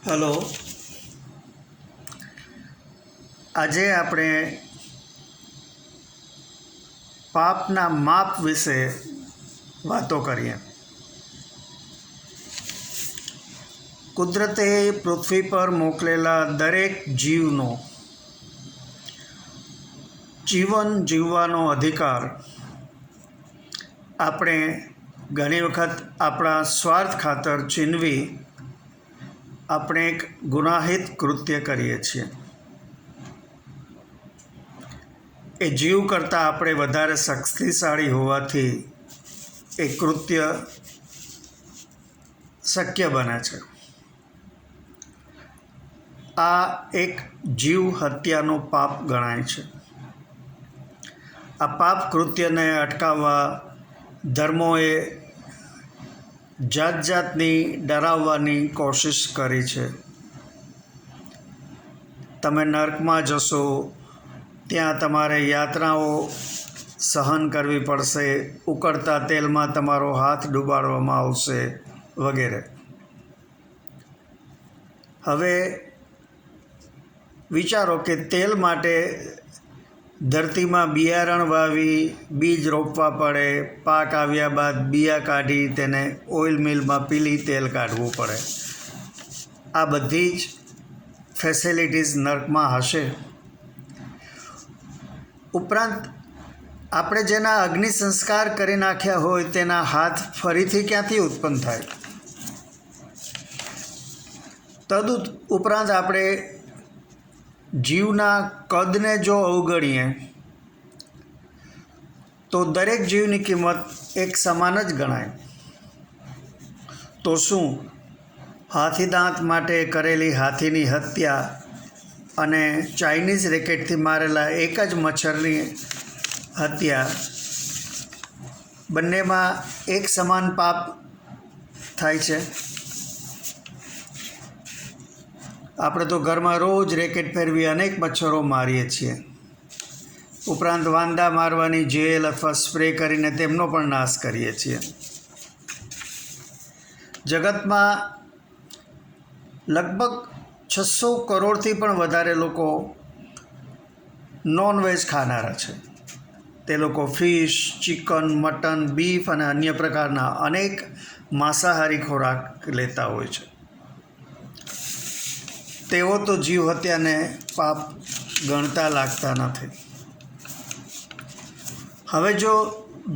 Hello. આજે આપણે પાપના માપ વિશે વાતો કરીએ. કુદરતે પૃથ્વી પર મોકલેલા દરેક જીવનો જીવન જીવવાનો અધિકાર આપણે ઘણી વખત આપણા સ્વાર્થ ખાતર છીનવી આપણે એક ગુનાહિત કૃત્ય કરીએ છીએ. એ જીવ કરતાં આપણે વધારે શક્તિશાળી હોવાથી એ કૃત્ય શક્ય બને છે. આ એક જીવ હત્યાનો પાપ ગણાય છે. આ પાપ કૃત્યને અટકાવવા ધર્મોએ જાત જાતની ડરાવવાની કોશિશ કરી છે. તમે નર્કમાં જશો ત્યાં તમારે યાતનાઓ સહન કરવી પડશે, ઉકળતા તેલમાં તમારો હાથ ડૂબાડવામાં આવશે વગેરે. હવે વિચારો કે તેલ માટે ધરતીમાં બિયારણ વાવી, બીજ રોપવા પડે, પાક આવ્યા બાદ બિયા કાઢી તેને ઓઇલ મિલમાં પીલી તેલ કાઢવું પડે. આ બધી જ ફેસિલિટીઝ નર્કમાં હશે. ઉપરાંત આપણે જેના અગ્નિ સંસ્કાર કરી નાખ્યા હોય તેના હાથ ફરીથી ક્યાંથી ઉત્પન્ન થાય? ઉપરાંત આપણે જીવના કદને જો અવગણીએ તો દરેક જીવની કિંમત એક સમાન જ ગણાય. તો શું હાથી દાંત માટે કરેલી હાથીની હત્યા અને ચાઇનીઝ રેકેટથી મારેલા એક જ મચ્છરની હત્યા બંનેમાં એક સમાન પાપ થાય છે? આપણે તો ઘરમાં રોજ રેકેટ ફેરવી અનેક મચ્છરો મારીએ છીએ. ઉપરાંત વાંદા મારવાની જેલ અથવા સ્પ્રે કરીને તેમનો પણ નાશ કરીએ છીએ. જગતમાં લગભગ 600 કરોડથી પણ વધારે લોકો નોનવેજ ખાનારા છે. તે લોકો ફિશ, ચિકન, મટન, બીફ અને અન્ય પ્રકારના અનેક માંસાહારી ખોરાક લેતા હોય છે. તેઓ તો જીવ હત્યાને પાપ ગણતા લાગતા નથી. હવે જો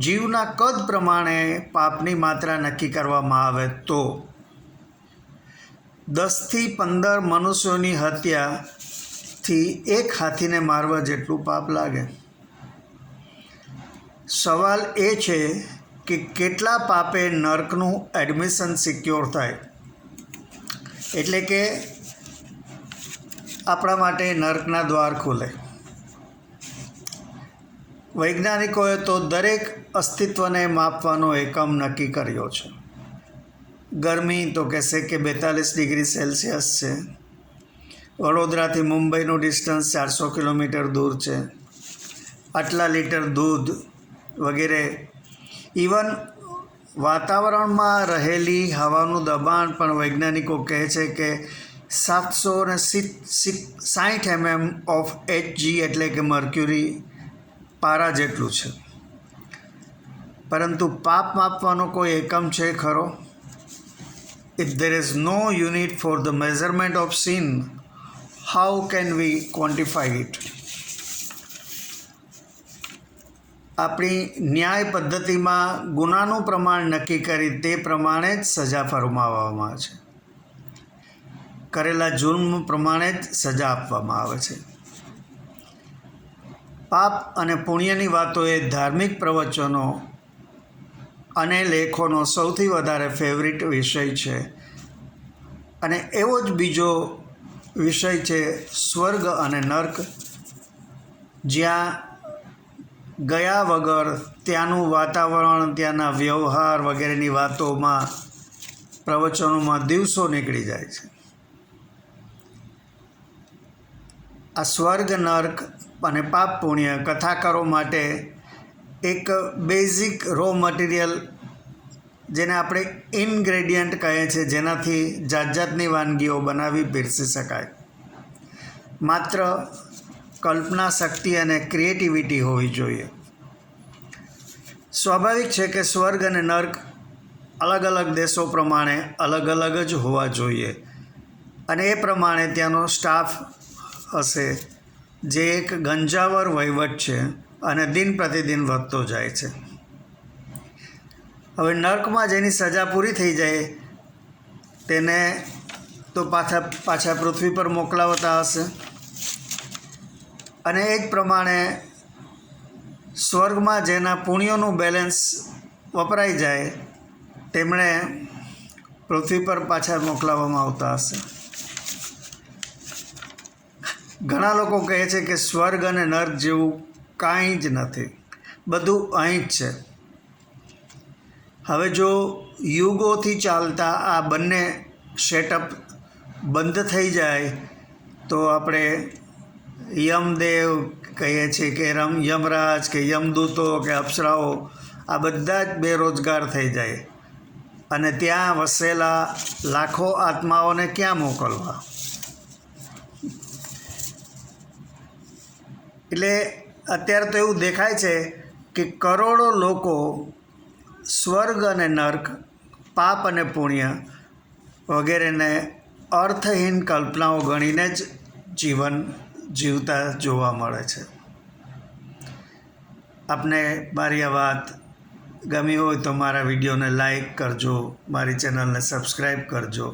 જીવના કદ પ્રમાણે પાપની માત્રા નક્કી કરવામાં આવે તો 10થી 15 મનુષ્યોની હત્યાથી એક હાથીને મારવા જેટલું પાપ લાગે. સવાલ એ છે કે કેટલા પાપે નર્કનું એડમિશન સિક્યોર થાય, એટલે કે આપણા માટે નર્કના દ્વાર ખુલે. વૈજ્ઞાનિકોએ તો દરેક અસ્તિત્વને માપવાનો એકમ નક્કી કર્યો છે. ગરમી તો કહેશે કે 42 ડિગ્રી સેલ્સિયસ છે. વડોદરાથી મુંબઈનું ડિસ્ટન્સ 400 કિલોમીટર દૂર છે. આટલા લીટર દૂધ વગેરે. ઇવન વાતાવરણમાં રહેલી હવાનું દબાણ પણ વૈજ્ઞાનિકો કહે છે કે 760 mm ઓફ Hg એટલે કે મર્ક્યુરી પારા જેટલું છે. પરંતુ પાપ માપવાનો કોઈ એકમ છે ખરો? If there is no unit for the measurement of sin, how can we quantify it? આપણી ન્યાય પદ્ધતિમાં ગુનાનું પ્રમાણ નક્કી કરી તે પ્રમાણે જ સજા ફરમાવવામાં આવે છે. કરેલા જુર્મ પ્રમાણે જ સજા આપવામાં આવે છે. પાપ અને પુણ્યની વાતો એ ધાર્મિક પ્રવચનો અને લેખોનો સૌથી વધારે ફેવરિટ વિષય છે. અને એવો જ બીજો વિષય છે સ્વર્ગ અને નર્ક, જ્યાં ગયા વગર ત્યાંનું વાતાવરણ, ત્યાંના વ્યવહાર વગેરેની વાતોમાં પ્રવચનોમાં દિવસો નીકળી જાય છે. આ સ્વર્ગ, નર્ક અને પાપ પુણ્ય કથાકારો માટે એક બેઝિક રો મટીરિયલ જેને આપણે ઇન્ગ્રેડિયન્ટ કહે છે, જેનાથી જાત જાતની વાનગીઓ બનાવી પીરસી શકાય. માત્ર કલ્પના શક્તિ અને ક્રિએટિવિટી હોવી જોઈએ. સ્વાભાવિક છે કે સ્વર્ગ અને નર્ક અલગ અલગ દેશો પ્રમાણે અલગ અલગ જ હોવા જોઈએ અને એ પ્રમાણે ત્યાંનો સ્ટાફ હશે, જે એક ગંજાવર વહીવટ છે અને દિન પ્રતિદિન વધતો જાય છે. હવે નર્કમાં જેની સજા પૂરી થઈ જાય તેને તો પાછા પૃથ્વી પર મોકલાવતા હશે અને એ જ પ્રમાણે સ્વર્ગમાં જેના પુણ્યોનું બેલેન્સ વપરાઈ જાય તેમણે પૃથ્વી પર પાછા મોકલાવવામાં આવતા હશે. ઘણા લોકો કહે છે કે સ્વર્ગ અને નર્ક જેવું કાંઈ જ નથી, બધું અહીં જ છે. હવે જો યુગોથી ચાલતા આ બંને સેટઅપ બંધ થઈ જાય તો આપણે યમદેવ કહીએ છીએ કે યમરાજ કે યમદૂતો કે અપ્સરાઓ આ બધા જ બેરોજગાર થઈ જાય અને ત્યાં વસેલા લાખો આત્માઓને ક્યાં મોકલવા? એટલે અત્યારે તો એવું દેખાય છે કે કરોડો લોકો સ્વર્ગ અને નર્ક, પાપ અને પુણ્ય વગેરેને અર્થહીન કલ્પનાઓ ગણીને જ જીવન જીવતા જોવા મળે છે. આપને મારી આ વાત ગમી હોય તો મારા વિડીયોને લાઈક કરજો, મારી ચેનલને સબસ્ક્રાઈબ કરજો.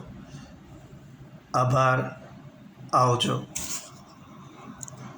આભાર. આવજો.